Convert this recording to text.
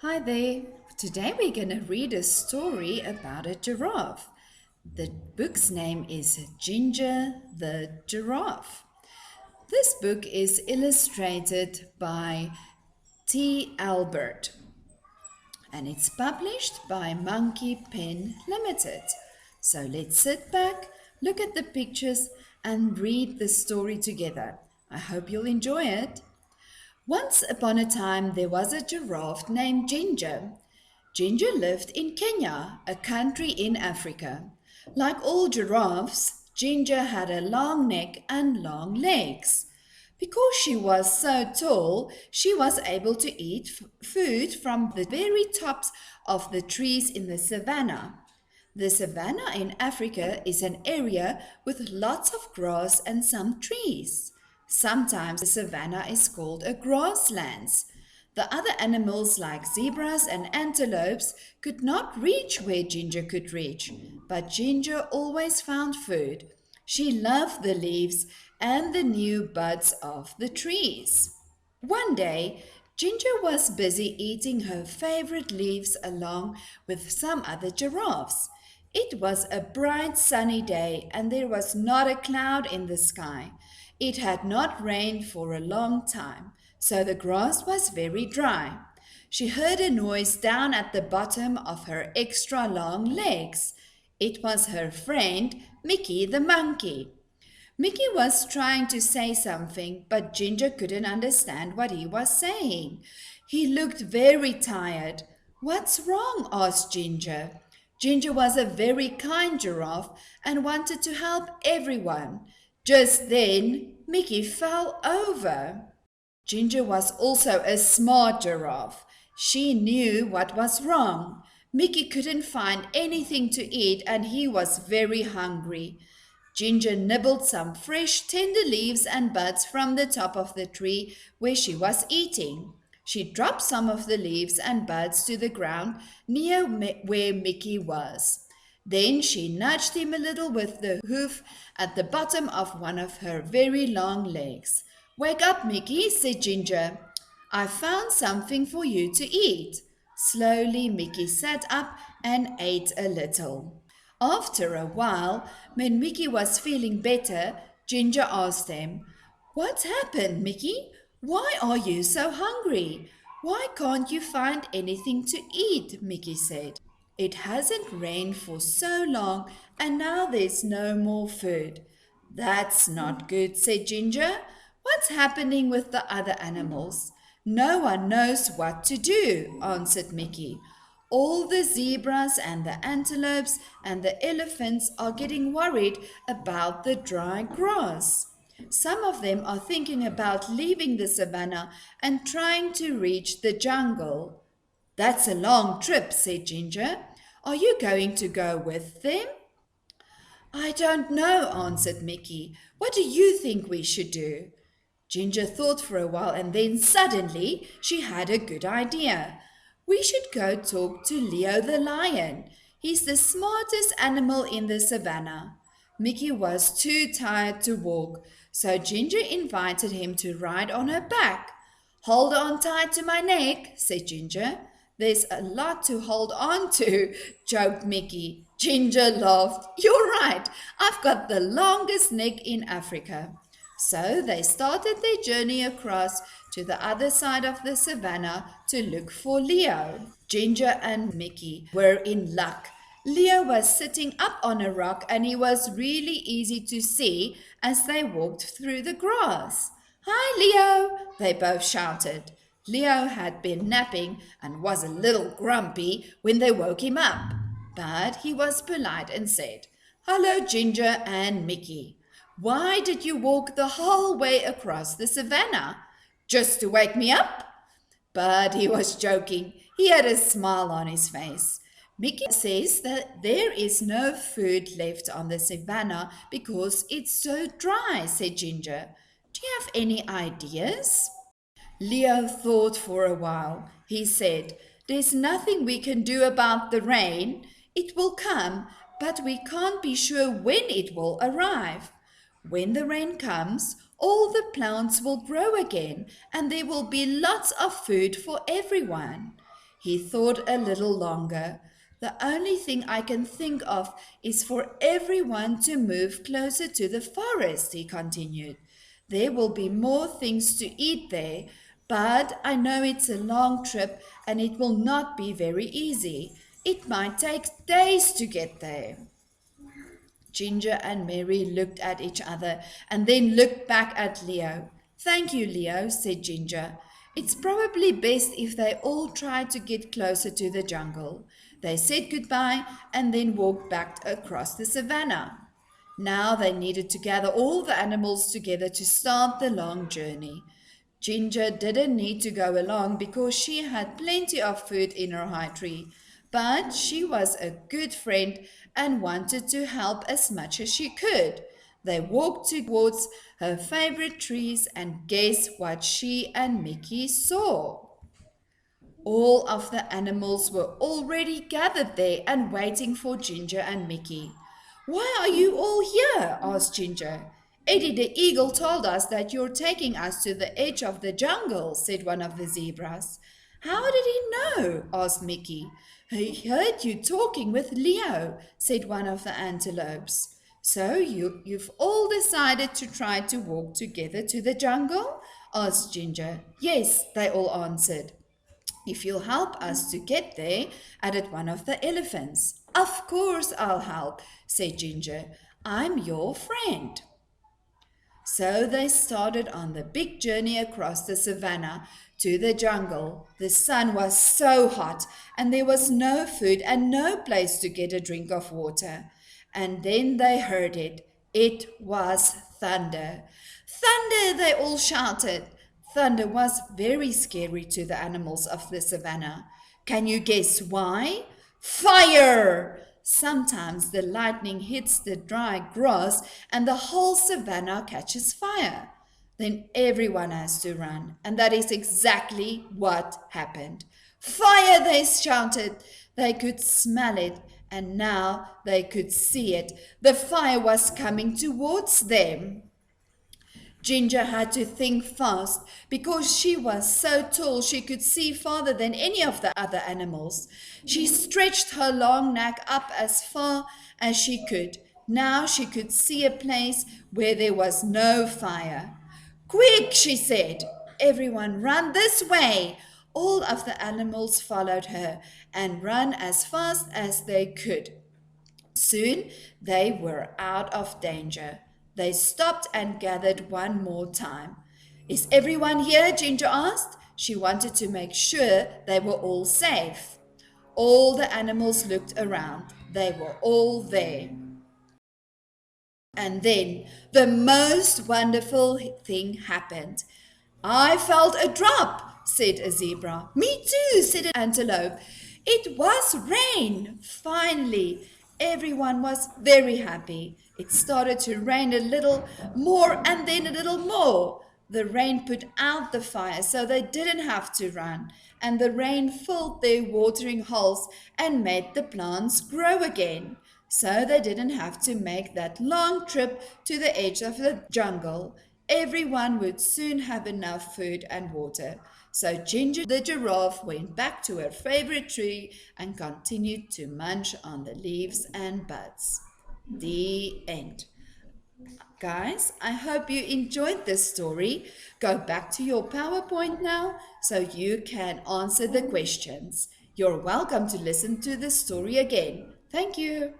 Hi there. Today we're going to read a story about a giraffe. The book's name is Ginger the Giraffe. This book is illustrated by T. Albert and it's published by Monkey Pen Limited. So let's sit back, look at the pictures, and read the story together. I hope you'll enjoy it. Once upon a time, there was a giraffe named Ginger. Ginger lived in Kenya, a country in Africa. Like all giraffes, Ginger had a long neck and long legs. Because she was so tall, she was able to eat food from the very tops of the trees in the savannah. The savannah in Africa is an area with lots of grass and some trees. Sometimes the savannah is called a grasslands. The other animals like zebras and antelopes could not reach where Ginger could reach, but Ginger always found food. She loved the leaves and the new buds of the trees. One day, Ginger was busy eating her favorite leaves along with some other giraffes. It was a bright sunny day and there was not a cloud in the sky. It had not rained for a long time, so the grass was very dry. She heard a noise down at the bottom of her extra long legs. It was her friend, Mickey the monkey. Mickey was trying to say something, but Ginger couldn't understand what he was saying. He looked very tired. What's wrong? Asked Ginger. Ginger was a very kind giraffe and wanted to help everyone. Just then, Mickey fell over. Ginger was also a smart giraffe. She knew what was wrong. Mickey couldn't find anything to eat and he was very hungry. Ginger nibbled some fresh, tender leaves and buds from the top of the tree where she was eating. She dropped some of the leaves and buds to the ground near where Mickey was. Then she nudged him a little with the hoof at the bottom of one of her very long legs. Wake up, Mickey, said Ginger. I found something for you to eat. Slowly, Mickey sat up and ate a little. After a while, when Mickey was feeling better, Ginger asked him, What happened, Mickey? Why are you so hungry? Why can't you find anything to eat? Mickey said. It hasn't rained for so long and now there's no more food. That's not good, said Ginger. What's happening with the other animals? No one knows what to do, answered Mickey. All the zebras and the antelopes and the elephants are getting worried about the dry grass. Some of them are thinking about leaving the savannah and trying to reach the jungle. That's a long trip, said Ginger. Are you going to go with them? I don't know, answered Mickey. What do you think we should do? Ginger thought for a while and then suddenly she had a good idea. We should go talk to Leo the lion. He's the smartest animal in the savannah. Mickey was too tired to walk, so Ginger invited him to ride on her back. Hold on tight to my neck, said Ginger. There's a lot to hold on to, joked Mickey. Ginger laughed. You're right, I've got the longest neck in Africa. So they started their journey across to the other side of the savannah to look for Leo. Ginger and Mickey were in luck. Leo was sitting up on a rock and he was really easy to see as they walked through the grass. Hi, Leo, they both shouted. Leo had been napping and was a little grumpy when they woke him up, but he was polite and said, Hello, Ginger and Mickey. Why did you walk the whole way across the savannah? Just to wake me up? But he was joking. He had a smile on his face. Mickey says that there is no food left on the savannah because it's so dry, said Ginger. Do you have any ideas? Leo thought for a while. He said, There's nothing we can do about the rain. It will come, but we can't be sure when it will arrive. When the rain comes, all the plants will grow again and there will be lots of food for everyone. He thought a little longer. The only thing I can think of is for everyone to move closer to the forest, he continued. There will be more things to eat there, but I know it's a long trip and it will not be very easy. It might take days to get there. Ginger and Mary looked at each other and then looked back at Leo. Thank you, Leo, said Ginger. It's probably best if they all try to get closer to the jungle. They said goodbye and then walked back across the savannah. Now they needed to gather all the animals together to start the long journey. Ginger didn't need to go along because she had plenty of food in her high tree, but she was a good friend and wanted to help as much as she could. They walked towards her favorite trees, and guess what she and Mickey saw? All of the animals were already gathered there and waiting for Ginger and Mickey. Why are you all here? Asked Ginger. Eddie the eagle told us that you're taking us to the edge of the jungle, said one of the zebras. How did he know? Asked Mickey. He heard you talking with Leo, said one of the antelopes. So you've all decided to try to walk together to the jungle? Asked Ginger. Yes, they all answered. If you'll help us to get there, added one of the elephants. Of course I'll help, said Ginger. I'm your friend. So they started on the big journey across the savannah to the jungle. The sun was so hot, and there was no food and no place to get a drink of water. And then they heard it. It was thunder. Thunder, they all shouted. Thunder was very scary to the animals of the savannah. Can you guess why? Fire! Sometimes the lightning hits the dry grass and the whole savannah catches fire. Then everyone has to run, and that is exactly what happened. Fire, they shouted. They could smell it, and now they could see it. The fire was coming towards them. Ginger had to think fast because she was so tall she could see farther than any of the other animals. She stretched her long neck up as far as she could. Now she could see a place where there was no fire. Quick, she said. Everyone run this way. All of the animals followed her and ran as fast as they could. Soon they were out of danger. They stopped and gathered one more time. Is everyone here? Ginger asked. She wanted to make sure they were all safe. All the animals looked around. They were all there. And then the most wonderful thing happened. I felt a drop, said a zebra. Me too, said an antelope. It was rain. Finally, everyone was very happy. It started to rain a little more and then a little more. The rain put out the fire so they didn't have to run, and the rain filled their watering holes and made the plants grow again. So they didn't have to make that long trip to the edge of the jungle. Everyone would soon have enough food and water. So Ginger the giraffe went back to her favorite tree and continued to munch on the leaves and buds. The end. Guys, I hope you enjoyed this story. Go back to your PowerPoint now so you can answer the questions. You're welcome to listen to the story again. Thank you.